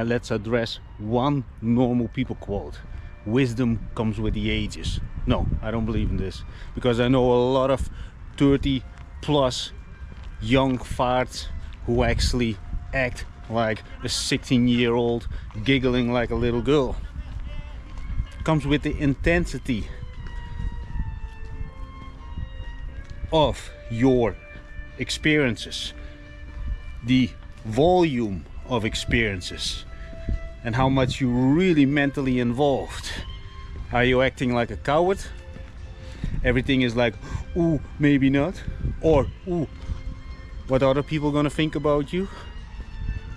and let's address one normal people quote: wisdom comes with the ages. No, I don't believe in this, because I know a lot of 30 plus young farts who actually act like a 16-year-old, giggling like a little girl. Comes with the intensity of your experiences, the volume of experiences, and how much you're really mentally involved. Are you acting like a coward? Everything is like, ooh, maybe not, or ooh, what other people gonna think about you?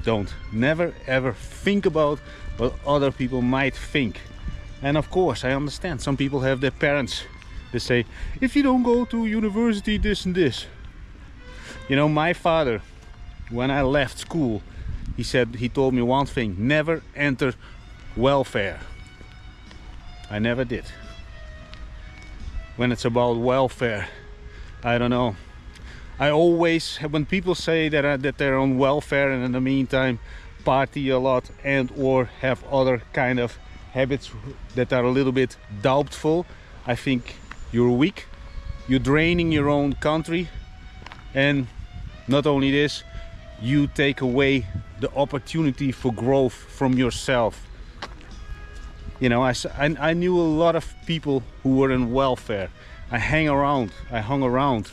Don't never ever think about what other people might think. And of course, I understand some people have their parents. They say, if you don't go to university, this and this. You know, my father, when I left school, he told me one thing: never enter welfare. I never did. When it's about welfare, I don't know. I always, when people say that they're on welfare and in the meantime party a lot and or have other kind of habits that are a little bit doubtful, I think you're weak. You're draining your own country, and not only this, you take away the opportunity for growth from yourself. You know, I knew a lot of people who were in welfare. I hung around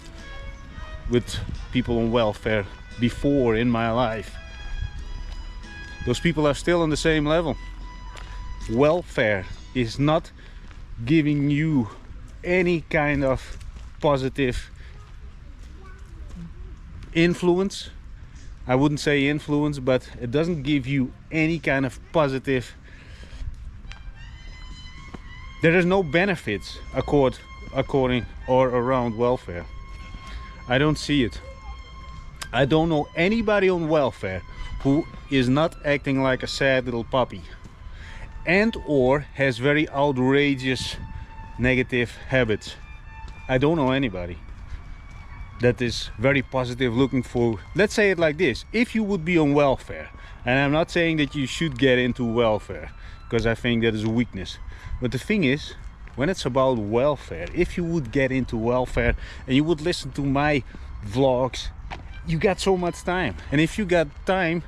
with people on welfare before in my life. Those people are still on the same level. Welfare is not giving you any kind of positive influence. I wouldn't say influence, but it doesn't give you any kind of positive. There is no benefits according or around welfare. I don't see it. I don't know anybody on welfare who is not acting like a sad little puppy and or has very outrageous negative habits. I don't know anybody that is very positive, looking for, let's say it like this: if you would be on welfare, and I'm not saying that you should get into welfare, because I think that is a weakness, but the thing is, when it's about welfare, if you would get into welfare and you would listen to my vlogs, you got so much time. And if you got time,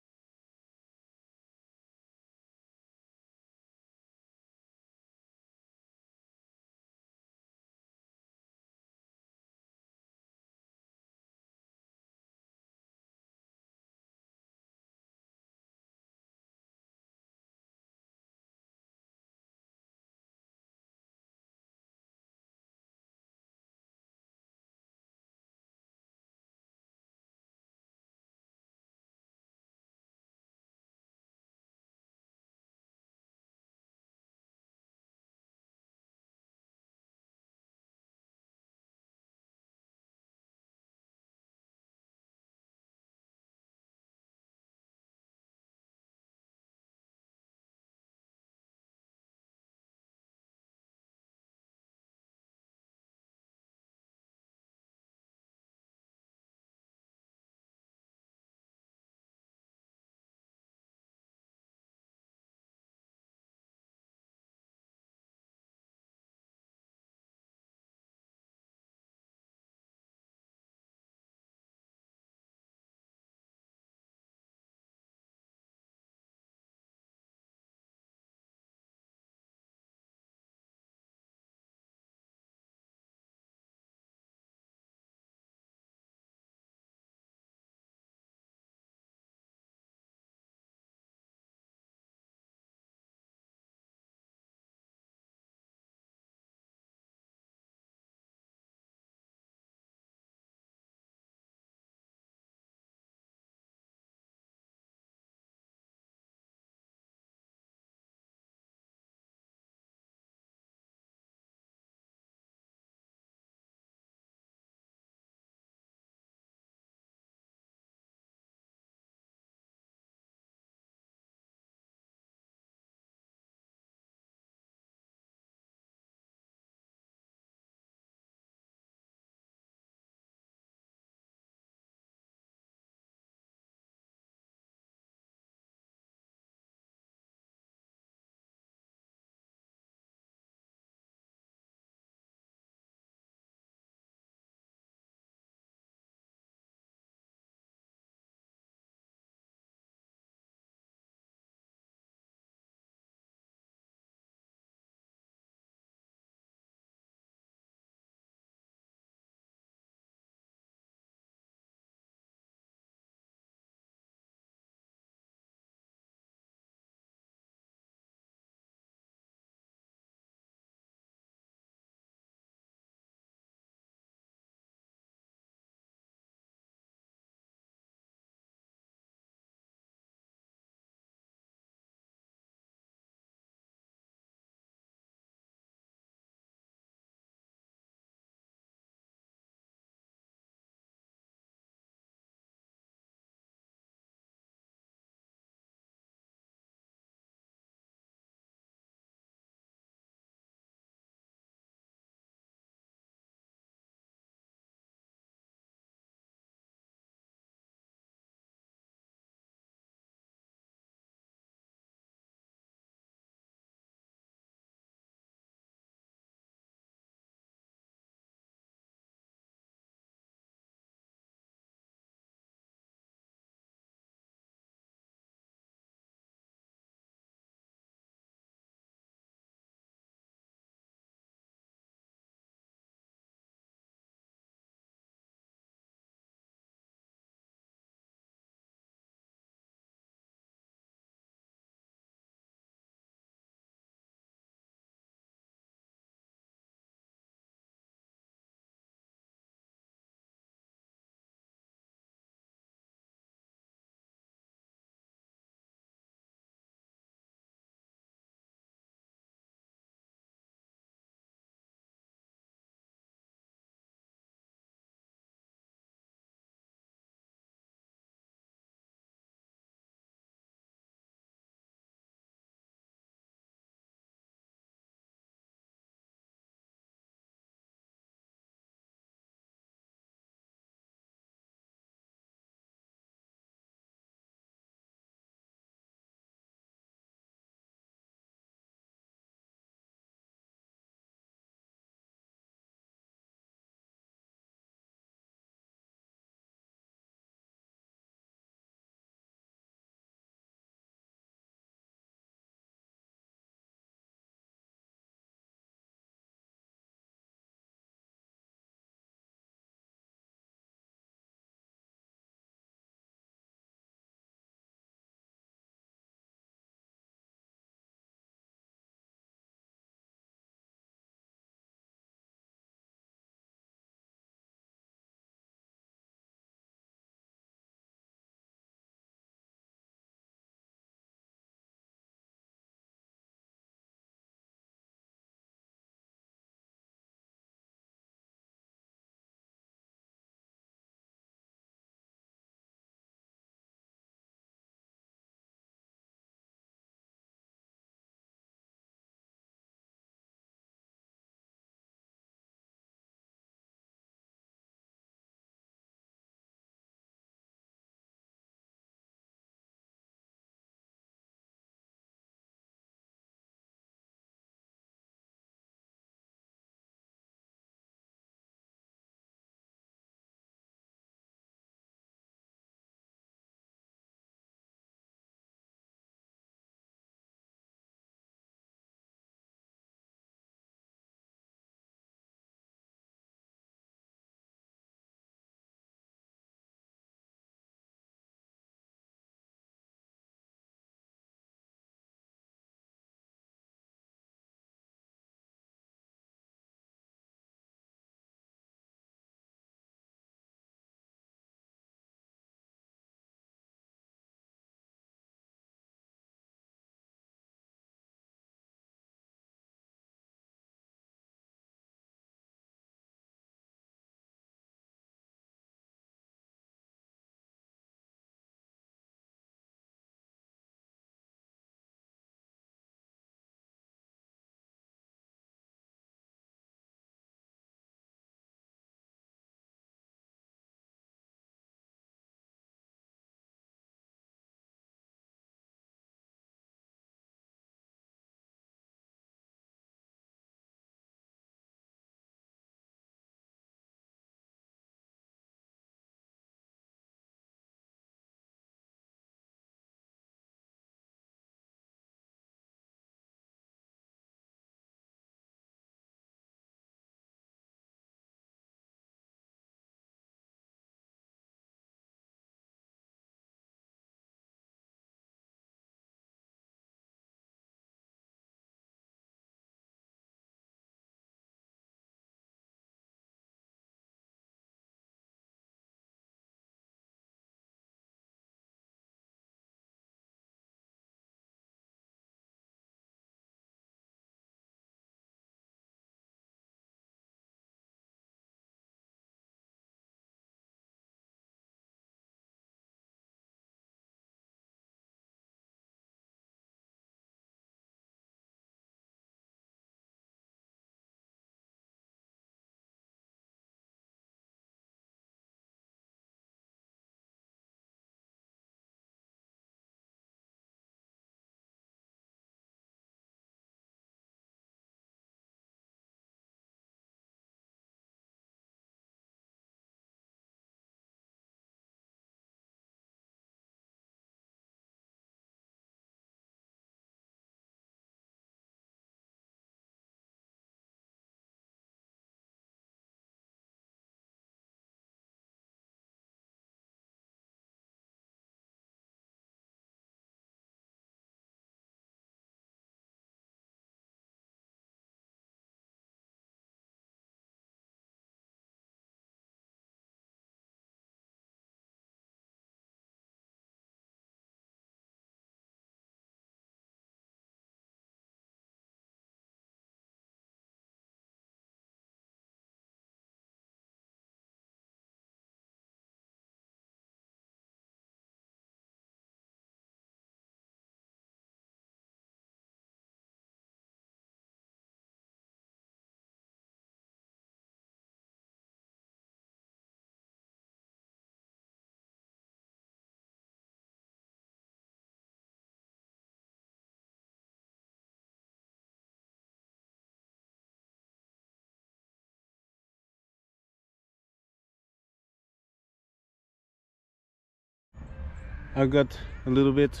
I got a little bit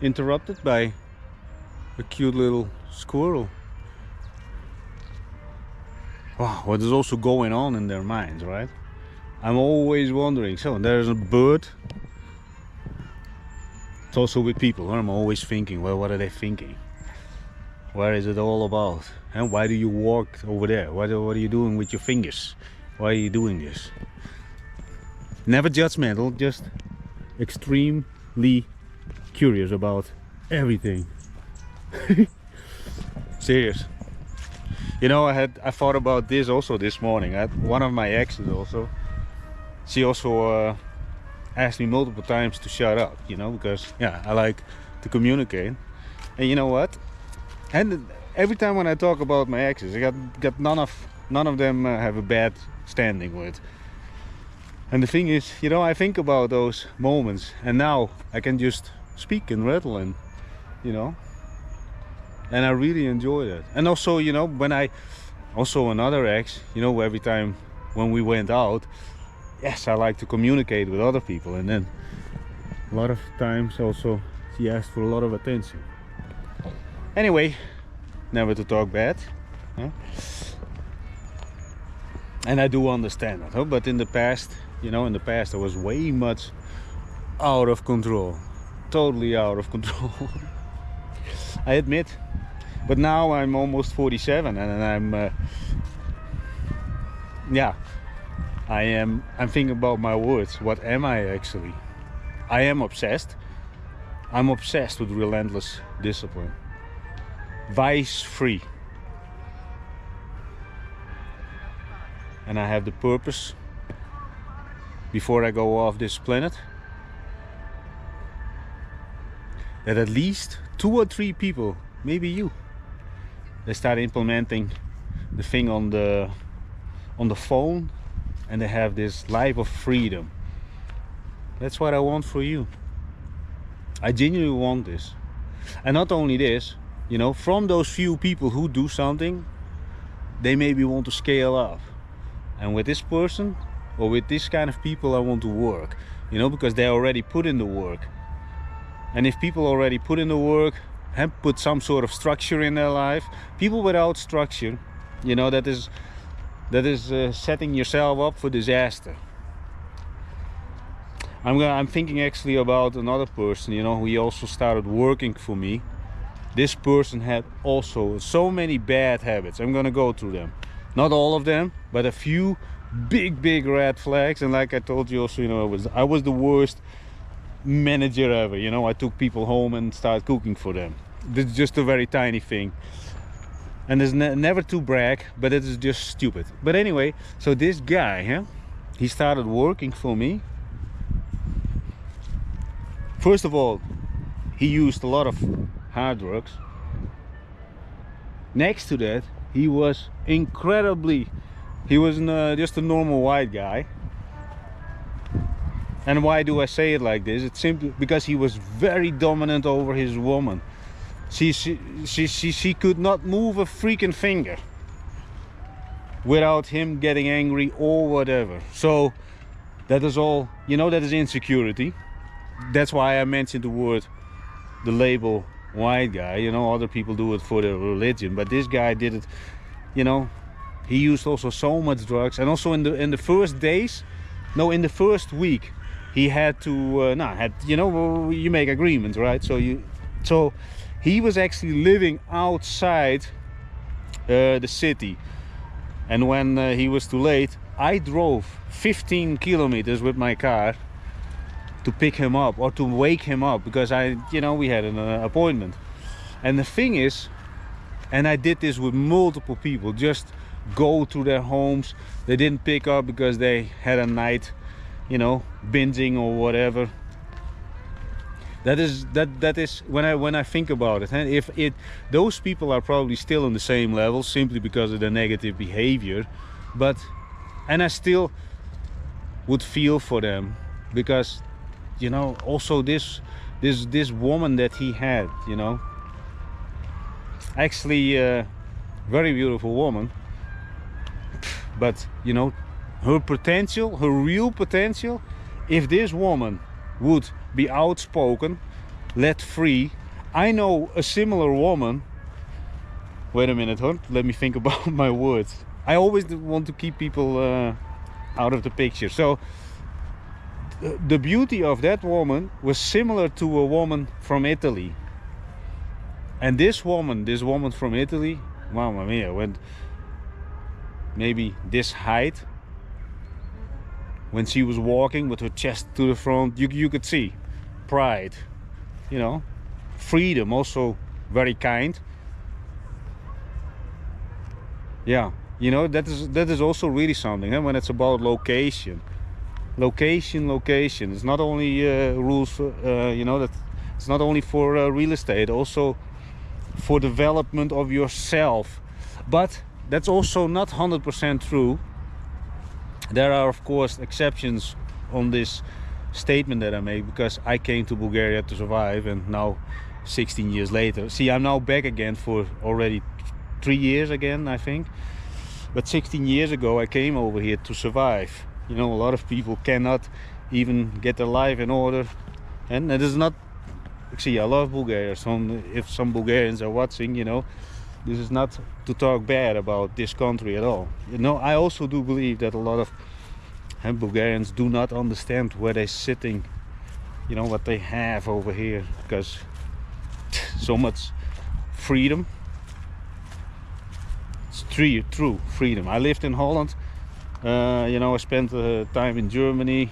interrupted by a cute little squirrel. Wow, what is also going on in their minds, right? I'm always wondering. So there's a bird. It's also with people. I'm always thinking, well, what are they thinking? What is it all about? And why do you walk over there? What are you doing with your fingers? Why are you doing this? Never judgmental, just extremely curious about everything. Serious. You know, I thought about this also this morning. One of my exes also, she also asked me multiple times to shut up, you know, because yeah, I like to communicate. And you know what? And every time when I talk about my exes, I got none of them have a bad standing with. And the thing is, you know, I think about those moments, and now I can just speak and rattle, and you know, and I really enjoy that. And also, you know, when also another ex, you know, every time when we went out, yes, I like to communicate with other people, and then a lot of times also she asked for a lot of attention. Anyway, never to talk bad, huh? And I do understand that, huh? But in the past, you know, in the past I was way much out of control, totally out of control. I admit. But now I'm almost 47, and I'm yeah, I'm thinking about my words. What am I actually? I am obsessed. I'm obsessed with relentless discipline, vice free, and I have the purpose before I go off this planet that at least 2 or 3 people, maybe you, they start implementing the thing on the phone, and they have this life of freedom. That's what I want for you. I genuinely want this. And not only this, you know, from those few people who do something, they maybe want to scale up. And with this person or with this kind of people I want to work, you know, because they already put in the work. And if people already put in the work and put some sort of structure in their life, people without structure, you know, that is setting yourself up for disaster. I'm thinking actually about another person, you know, who also started working for me. This person had also so many bad habits. I'm gonna go through them. Not all of them, but a few big red flags. And like I told you also, you know, I was the worst manager ever. You know, I took people home and started cooking for them. This is just a very tiny thing. And it's never to brag, but it is just stupid. But anyway, so this guy, huh, he started working for me. First of all, he used a lot of hard drugs. Next to that, he was just a normal white guy. And why do I say it like this? It's simply because he was very dominant over his woman. She could not move a freaking finger without him getting angry or whatever. So that is all, you know, that is insecurity. That's why I mentioned the label white guy. You know, other people do it for their religion, but this guy did it, you know, he used also so much drugs. And also in the first days, no, in the first week, he had to you know, you make agreements, right? So he was actually living outside the city, and when he was too late, I drove 15 kilometers with my car to pick him up or to wake him up, because you know, we had an appointment. And the thing is, and I did this with multiple people, just go to their homes. They didn't pick up because they had a night, you know, binging or whatever. That is when I think about it, and if those people are probably still on the same level simply because of their negative behavior, and I still would feel for them, because, you know, also this woman that he had, you know, actually very beautiful woman, but you know, her potential, her real potential, if this woman would be outspoken, let free. I know a similar woman. Wait a minute, huh? Let me think about my words. I always want to keep people out of the picture. So the beauty of that woman was similar to a woman from Italy. And this woman from Italy, mamma mia, when maybe this height, when she was walking with her chest to the front, you could see pride, you know, freedom, also very kind. Yeah, you know, that is also really something, when it's about location. Location. It's not only rules for, you know, that it's not only for real estate, also for development of yourself. But that's also not 100% true. There are of course exceptions on this statement that I made, because I came to Bulgaria to survive, and now 16 years later, see, I'm now back again for already 3 years again, I think. But 16 years ago I came over here to survive. You know, a lot of people cannot even get their life in order, and it is not, see, I love Bulgaria. If some Bulgarians are watching, you know, this is not to talk bad about this country at all. You know, I also do believe that a lot of Bulgarians do not understand where they're sitting, you know, what they have over here, because so much freedom. It's true freedom. I lived in Holland, you know, I spent time in Germany,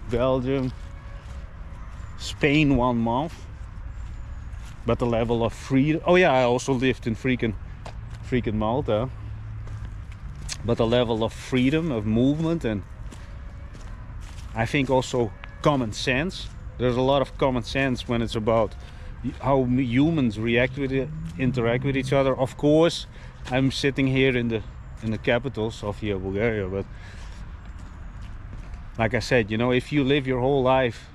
Belgium, Spain 1 month. But the level of freedom, oh yeah, I also lived in freaking Malta. But the level of freedom, of movement, and I think also common sense. There's a lot of common sense when it's about how humans interact with each other. Of course, I'm sitting here in the capital, Sofia, Bulgaria, but like I said, you know, if you live your whole life,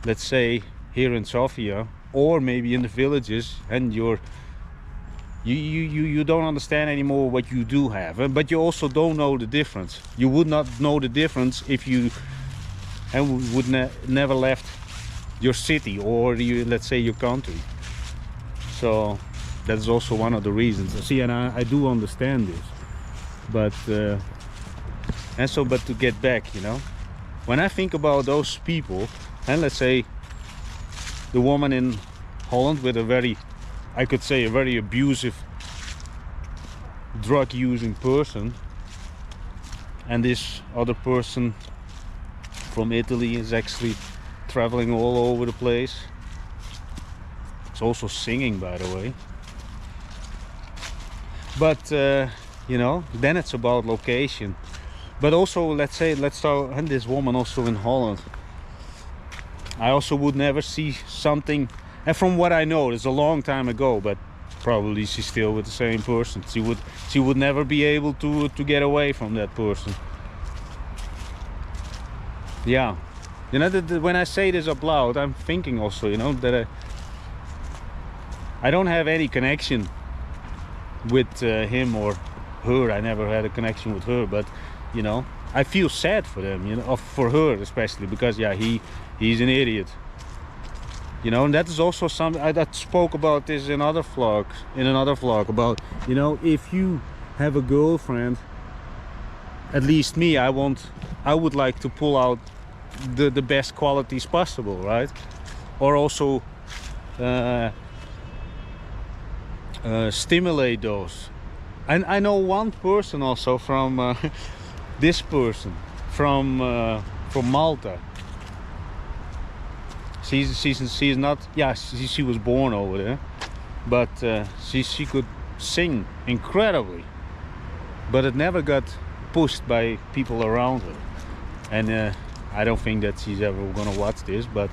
let's say here in Sofia, or maybe in the villages, and you don't understand anymore what you do have, but you also don't know the difference. You would not know the difference if you would never left your city, or let's say your country. So that's also one of the reasons. See, and I do understand this, but but to get back, you know, when I think about those people, and let's say the woman in Holland with a very, I could say, a very abusive drug using person, and this other person from Italy is actually traveling all over the place. It's also singing, by the way. But you know, then it's about location. But also, let's start, and this woman also in Holland, I also would never see something, and from what I know, it's a long time ago, but probably she's still with the same person. She would never be able to get away from that person. Yeah, you know, when I say this up loud, I'm thinking also, you know, that I don't have any connection with him or her. I never had a connection with her, but you know, I feel sad for them, you know, for her especially, because yeah, he's an idiot, you know. And that is also something I spoke about this in another vlog about, you know, if you have a girlfriend, at least me, I would like to pull out the best qualities possible, right? Or also stimulate those. And I know one person also from this person from Malta. She's not, yeah, she was born over there, but she could sing incredibly, but it never got pushed by people around her. And I don't think that she's ever gonna watch this, but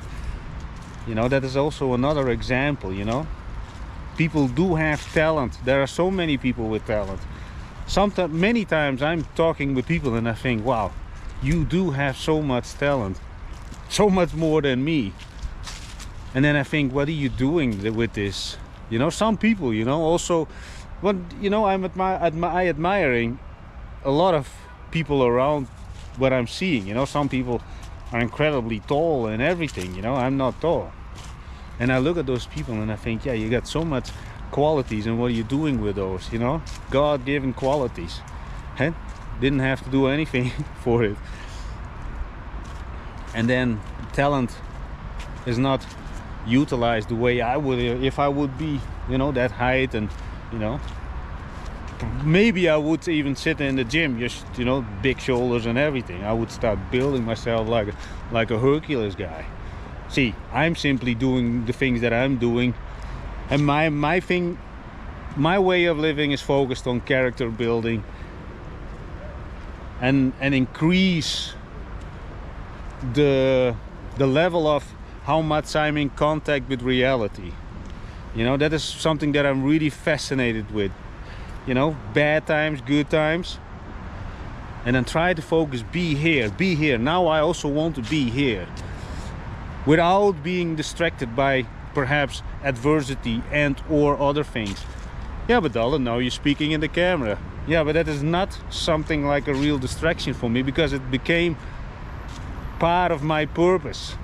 you know, that is also another example, you know. People do have talent. There are so many people with talent. Sometimes, many times I'm talking with people and I think, wow, you do have so much talent, so much more than me. And then I think, what are you doing with this? You know, some people, you know, also, but you know, I'm admiring a lot of people around what I'm seeing. You know, some people are incredibly tall and everything, you know. I'm not tall. And I look at those people and I think, yeah, you got so much qualities, and what are you doing with those, you know? God-given qualities. Huh? Didn't have to do anything for it. And then talent is not utilized the way I would if I would be, you know, that height, and, you know, maybe I would even sit in the gym, just, you know, big shoulders and everything. I would start building myself like a Hercules guy. See, I'm simply doing the things that I'm doing, and my way of living is focused on character building and increase the level of how much I'm in contact with reality. You know, that is something that I'm really fascinated with. You know, bad times, good times, and then try to focus, be here. Now I also want to be here, without being distracted by perhaps adversity and or other things. Yeah, but Dalton, now you're speaking in the camera. Yeah, but that is not something like a real distraction for me, because it became part of my purpose.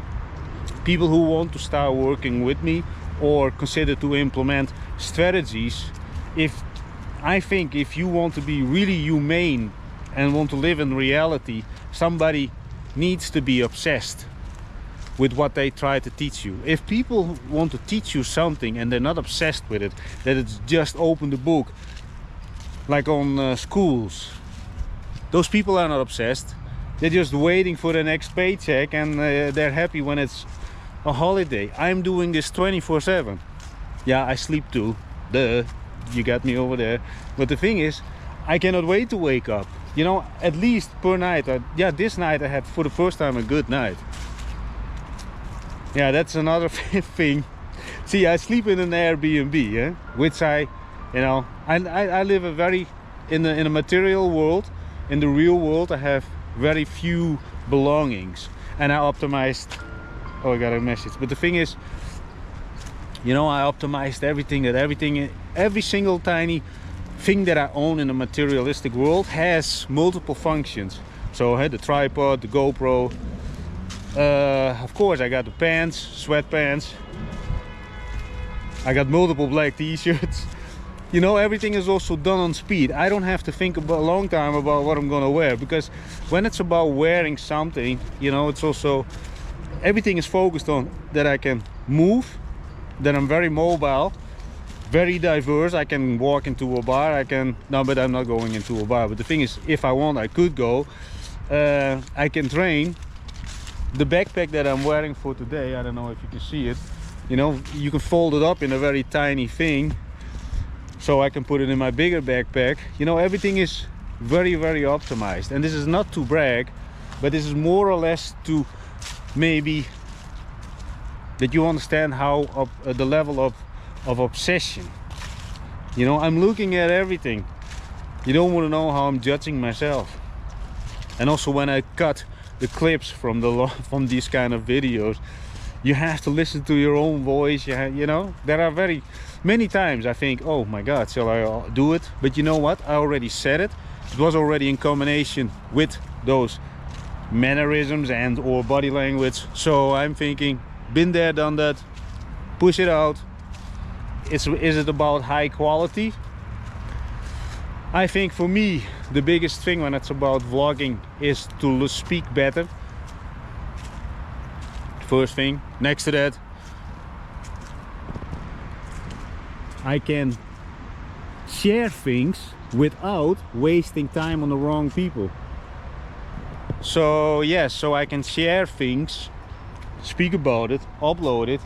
People who want to start working with me or consider to implement strategies, I think if you want to be really humane and want to live in reality, somebody needs to be obsessed with what they try to teach you. If people want to teach you something and they're not obsessed with it, that it's just open the book, like on schools, those people are not obsessed. They're just waiting for the next paycheck, and they're happy when it's a holiday. I'm doing this 24/7. Yeah, I sleep too. Duh, you got me over there. But the thing is, I cannot wait to wake up. You know, at least per night. Yeah, this night I had for the first time a good night. Yeah, that's another thing. See, I sleep in an Airbnb, which I live in a material world. In the real world, I have very few belongings, and I optimized. Oh, I got a message. But the thing is, you know, I optimized every single tiny thing that I own in the materialistic world has multiple functions. So I had the tripod, the GoPro. Of course, I got the pants, sweatpants. I got multiple black t-shirts. You know, everything is also done on speed. I don't have to think about a long time about what I'm gonna wear, because when it's about wearing something, you know, it's also, everything is focused on that I can move, that I'm very mobile, very diverse. I can walk into a bar, no, but I'm not going into a bar. But the thing is, if I want, I could go. I can train. The backpack that I'm wearing for today, I don't know if you can see it, you know, you can fold it up in a very tiny thing, so I can put it in my bigger backpack. You know, everything is very, very optimized. And this is not to brag, but this is more or less to maybe that you understand how the level of obsession. You know, I'm looking at everything. You don't want to know how I'm judging myself. And also, when I cut the clips from these kind of videos, you have to listen to your own voice. You know, there are very many times I think, oh my god, shall I do it? But you know what, I already said it. It was already in combination with those mannerisms and or body language. So I'm thinking, been there, done that, push it out. Is it about high quality? I think for me, the biggest thing when it's about vlogging is to speak better. First thing. Next to that, I can share things without wasting time on the wrong people. So yes, so I can share things, speak about it, upload it.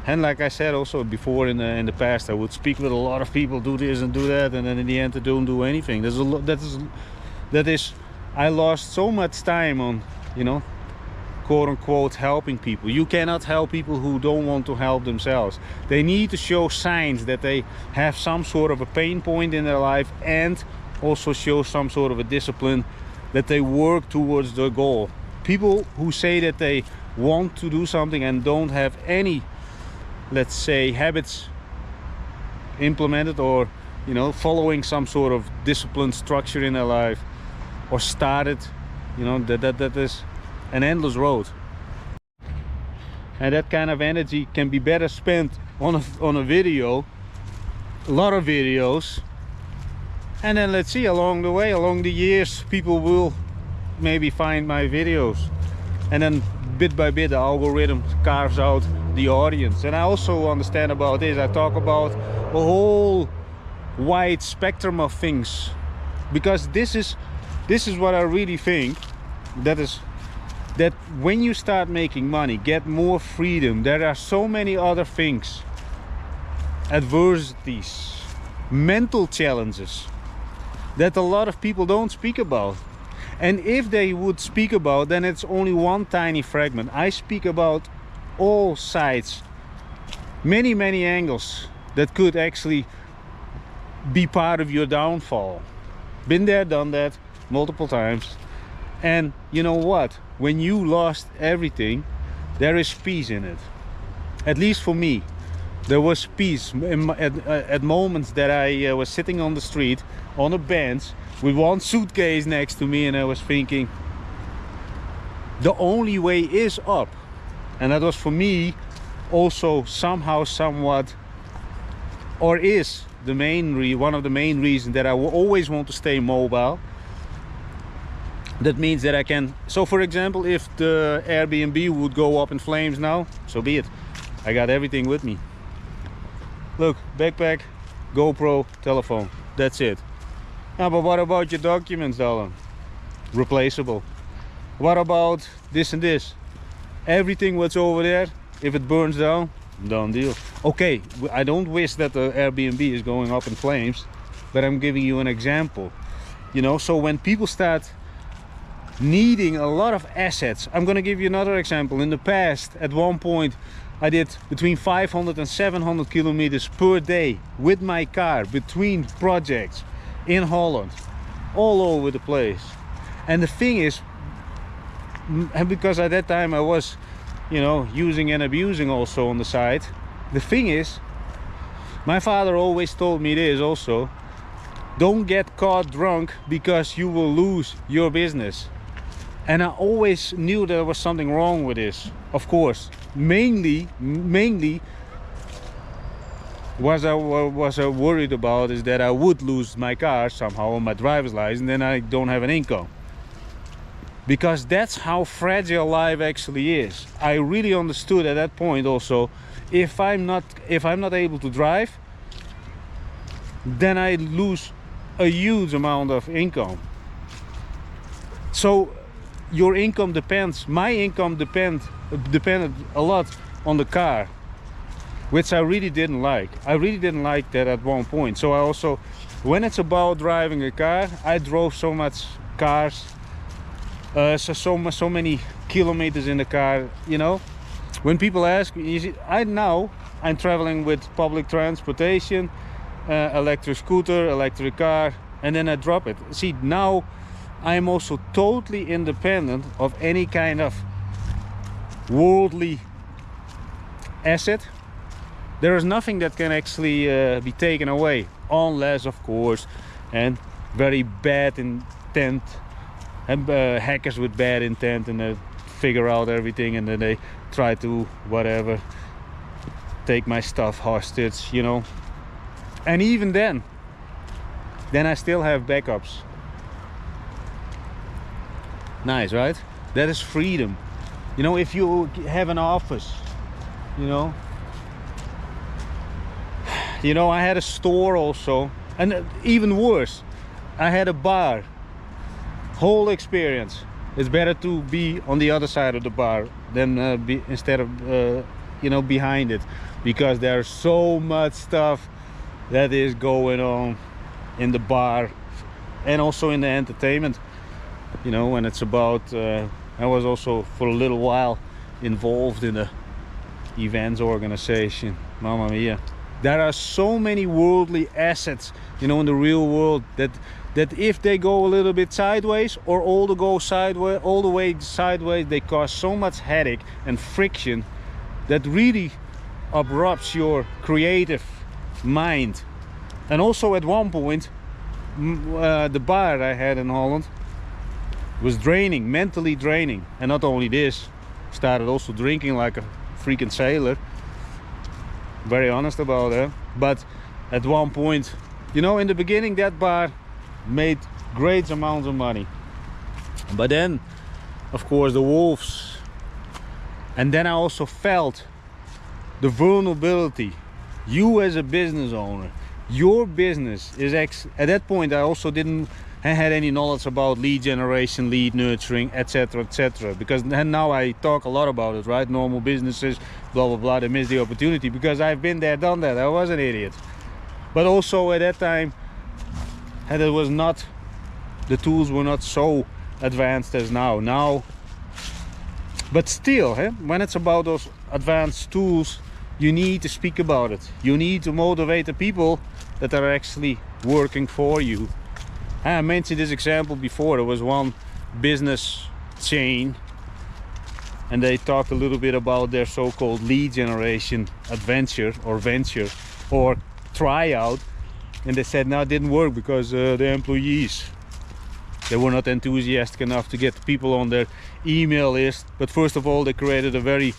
And like I said also before, in the past, I would speak with a lot of people, do this and do that, and then in the end they don't do anything. There's a lot that is I lost so much time on, you know, quote unquote helping people. You cannot help people who don't want to help themselves. They need to show signs that they have some sort of a pain point in their life, and also show some sort of a discipline that they work towards their goal. People who say that they want to do something and don't have any, let's say, habits implemented, or, you know, following some sort of disciplined structure in their life, or started, you know, that is an endless road. And that kind of energy can be better spent on a video, a lot of videos. And then let's see, along the way, along the years, people will maybe find my videos. And then bit by bit, the algorithm carves out the audience. And I also understand about this. I talk about a whole wide spectrum of things. Because this is what I really think. That when you start making money, get more freedom, there are so many other things, adversities, mental challenges, that a lot of people don't speak about. And if they would speak about, then it's only one tiny fragment. I speak about all sides, many angles that could actually be part of your downfall. Been there, done that multiple times. And you know what? When you lost everything, there is peace in it. At least for me, there was peace at moments that I was sitting on the street on a bench with one suitcase next to me, and I was thinking, the only way is up. And that was for me also somehow somewhat, or is the one of the main reasons that I will always want to stay mobile. That means that I can, so for example, if the Airbnb would go up in flames now, so be it. I got everything with me. Look, backpack, GoPro, telephone, that's it. Now, but what about your documents, Alan? Replaceable. What about this and this? Everything what's over there, if it burns down, done deal. Okay, I don't wish that the Airbnb is going up in flames, but I'm giving you an example. You know, so when people start needing a lot of assets, I'm going to give you another example. In the past, at one point, I did between 500 and 700 kilometers per day with my car between projects in Holland, all over the place. And the thing is, and because at that time I was, you know, using and abusing also on the side, the thing is, my father always told me this also: don't get caught drunk because you will lose your business. And I always knew there was something wrong with this. Of course, mainly was I worried about is that I would lose my car somehow on my driver's license, and then I don't have an income. Because that's how fragile life actually is. I really understood at that point also, if I'm not able to drive, then I lose a huge amount of income. So your income depends, my income depended a lot on the car, which I really didn't like. I really didn't like that at one point. So I also, when it's about driving a car, I drove so much cars, so many kilometers in the car, you know. When people ask me, you see, I'm traveling with public transportation, electric scooter, electric car, and then I drop it. See, now I'm also totally independent of any kind of worldly asset. There is nothing that can actually be taken away, unless, of course, and very bad intent, and hackers with bad intent, and they figure out everything, and then they try to whatever, take my stuff hostage, you know. And even then I still have backups. Nice, right? That is freedom. You know, if you have an office, you know, I had a store also, and even worse, I had a bar. Whole experience. It's better to be on the other side of the bar than instead of behind it, because there's so much stuff that is going on in the bar and also in the entertainment. You know, when it's about I was also for a little while involved in the events organization. Mamma mia. There are so many worldly assets, you know, in the real world that if they go a little bit sideways, or all the way sideways, they cause so much headache and friction that really abrupts your creative mind. And also at one point, the bar I had in Holland, It was draining, mentally draining. And not only this, started also drinking like a freaking sailor. Very honest about it. But at one point, you know, in the beginning that bar made great amounts of money. But then, of course, the wolves. And then I also felt the vulnerability. You as a business owner, your business is at that point I also didn't had any knowledge about lead generation, lead nurturing, etc, etc, because now I talk a lot about it, right? Normal businesses, blah blah blah, they miss the opportunity because I've been there, done that. I was an idiot. But also at that time, and it was not, the tools were not so advanced as now. But still, when it's about those advanced tools, you need to speak about it. You need to motivate the people that are actually working for you. I mentioned this example before. There was one business chain and they talked a little bit about their so-called lead generation adventure or venture or tryout, and they said no, it didn't work because the employees, they were not enthusiastic enough to get people on their email list. But first of all, they created a very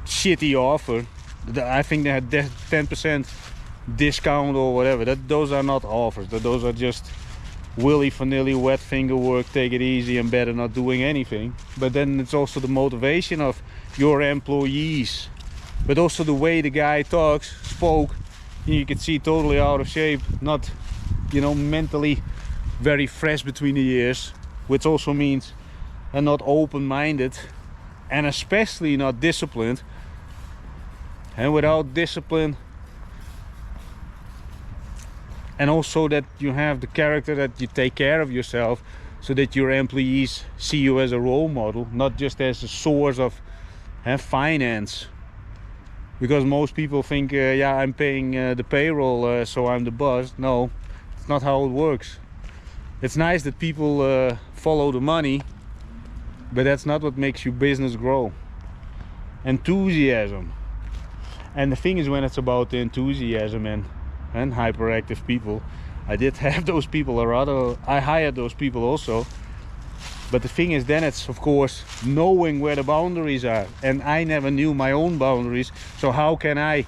shitty offer. I think they had 10% discount or whatever. Those are not offers. Those are just willy-nilly wet finger work, take it easy and better not doing anything. But then it's also the motivation of your employees, but also the way the guy spoke. You can see totally out of shape, not, you know, mentally very fresh between the ears, which also means and not open-minded, and especially not disciplined. And without discipline, and also that you have the character that you take care of yourself, so that your employees see you as a role model, not just as a source of finance. Because most people think, yeah, I'm paying the payroll, so I'm the boss. No, it's not how it works. It's nice that people follow the money, but that's not what makes your business grow. Enthusiasm. And the thing is, when it's about the enthusiasm and hyperactive people, I did have those people, or rather I hired those people also. But the thing is, then it's of course knowing where the boundaries are, and I never knew my own boundaries. So how can I,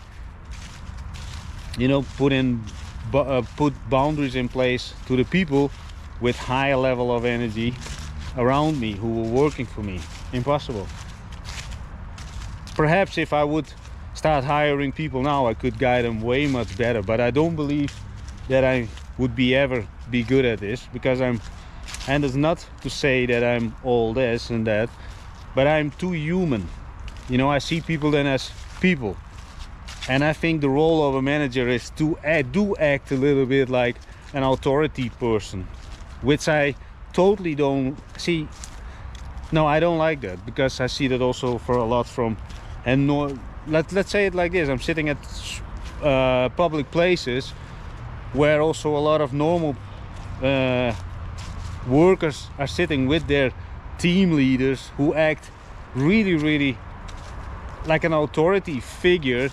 you know, put boundaries in place to the people with high level of energy around me who were working for me? Impossible. Perhaps if I would start hiring people now, I could guide them way much better, but I don't believe that I would ever be good at this, because and it's not to say that I'm all this and that, but I'm too human. You know, I see people then as people, and I think the role of a manager is to act a little bit like an authority person, which I totally don't see. No, I don't like that, because I see that also for a lot from, and no, let's say it like this, I'm sitting at public places where also a lot of normal workers are sitting with their team leaders who act really like an authority figure.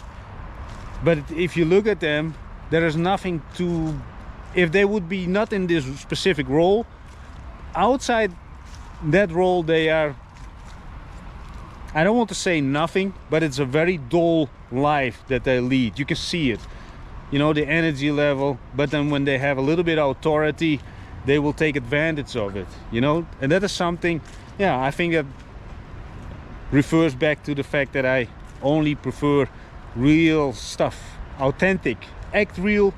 But if you look at them, there is nothing to, if they would be not in this specific role, outside that role they are, I don't want to say nothing, but it's a very dull life that they lead. You can see it, you know, the energy level. But then when they have a little bit of authority, they will take advantage of it, you know. And that is something, yeah, I think that refers back to the fact that I only prefer real stuff, authentic. Act real,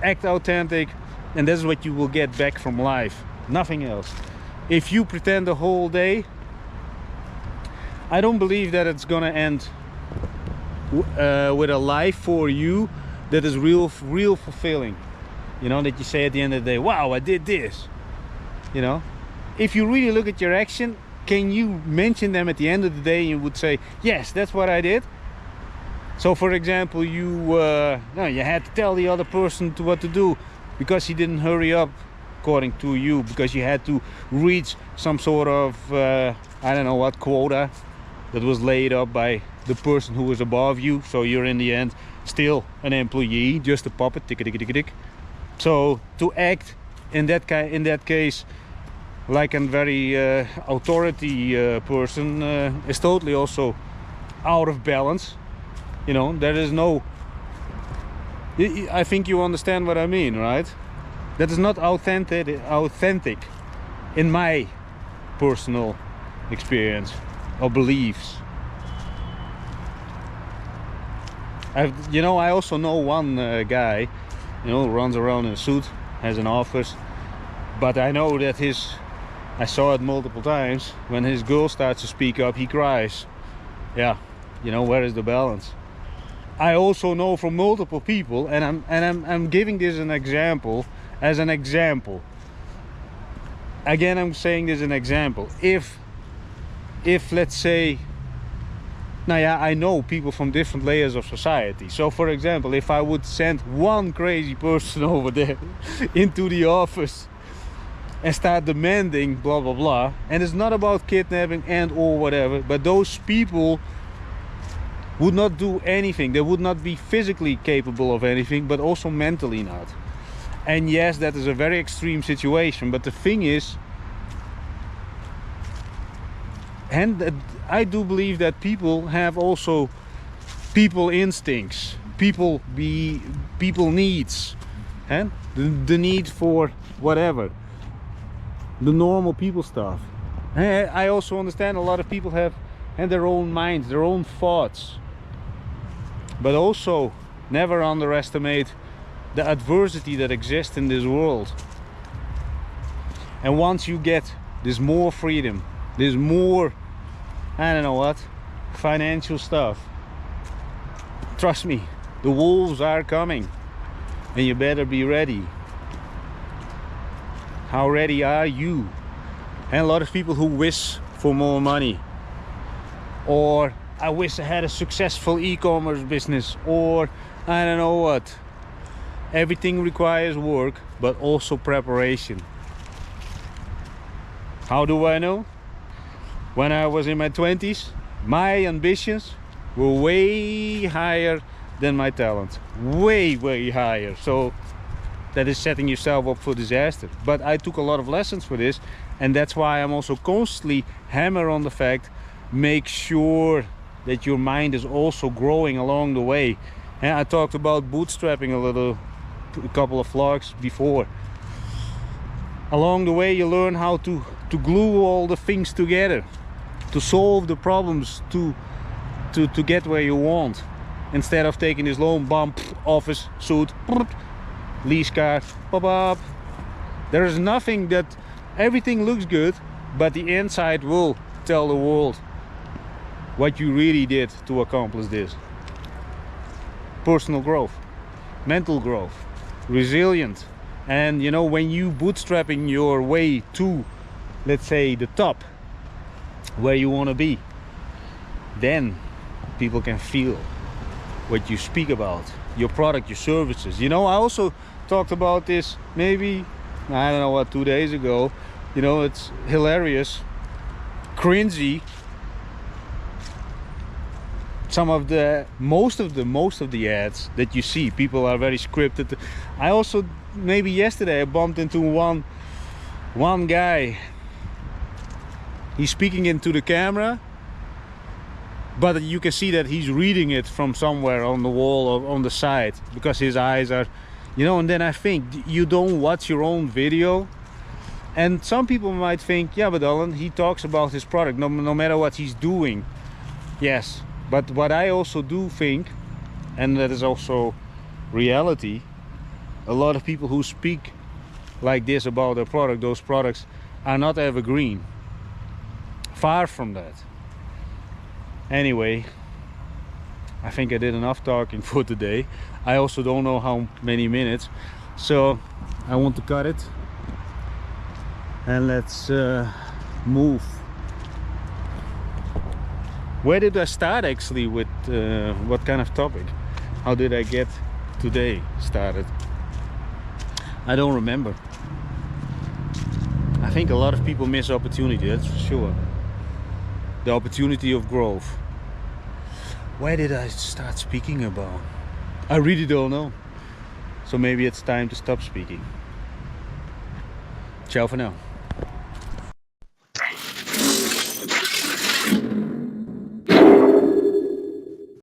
act authentic, and that's what you will get back from life, nothing else. If you pretend the whole day, I don't believe that it's gonna end with a life for you that is real fulfilling. You know, that you say at the end of the day, wow, I did this. You know, if you really look at your action, can you mention them at the end of the day and you would say, yes, that's what I did? So for example, you had to tell the other person what to do because he didn't hurry up according to you, because you had to reach some sort of I don't know what quota that was laid up by the person who was above you. So you're in the end still an employee, just a puppet, tick tick tick tick. So to act in that case like a very authority person is totally also out of balance. You know, there is no, I think you understand what I mean, right? That is not authentic in my personal experience or beliefs. You know, I also know one guy, you know, runs around in a suit, has an office, but I know that I saw it multiple times, when his girl starts to speak up, he cries. Yeah, you know, where is the balance? I also know from multiple people, and I'm giving this as an example. Again, I'm saying this as an example. If let's say, now yeah, I know people from different layers of society. So for example, if I would send one crazy person over there into the office and start demanding blah blah blah, and it's not about kidnapping and or whatever, but those people would not do anything. They would not be physically capable of anything, but also mentally not. And yes, that is a very extreme situation, but the thing is, and I do believe that people have also people instincts, people needs, and the need for whatever, the normal people stuff. And I also understand a lot of people have their own minds, their own thoughts, but also never underestimate the adversity that exists in this world. And once you get this more freedom, this more, I don't know what, financial stuff, trust me, the wolves are coming, and you better be ready. How ready are you? And a lot of people who wish for more money, or I wish I had a successful e-commerce business, or I don't know what. Everything requires work, but also preparation. How do I know? When I was in my 20s, my ambitions were way higher than my talent. Way higher. So that is setting yourself up for disaster. But I took a lot of lessons for this, and that's why I'm also constantly hammer on the fact, make sure that your mind is also growing along the way. And I talked about bootstrapping a couple of vlogs before. Along the way you learn how to glue all the things together, to solve the problems, to get where you want, instead of taking this loan bump, office, suit, lease car, pop up. There is nothing that, everything looks good, but the inside will tell the world what you really did to accomplish this. Personal growth, mental growth, resilient. And you know, when you bootstrapping your way to, let's say, the top where you want to be, then people can feel what you speak about, your product, your services. You know, I also talked about this maybe, I don't know what, 2 days ago. You know, it's hilarious, cringy. Most of the ads that you see, people are very scripted. I also, maybe yesterday, I bumped into one guy. He's speaking into the camera, but you can see that he's reading it from somewhere on the wall or on the side, because his eyes are, you know. And then I think, you don't watch your own video. And some people might think, yeah, but Alan, he talks about his product no matter what he's doing. Yes, but what I also do think, and that is also reality, a lot of people who speak like this about their product, those products are not evergreen. Far from that. Anyway, I think I did enough talking for today. I also don't know how many minutes, so I want to cut it, and let's move. Where did I start actually with what kind of topic? How did I get today started? I don't remember. I think a lot of people miss opportunity, that's for sure. The opportunity of growth. Where did I start speaking about? I really don't know. So maybe it's time to stop speaking. Ciao for now.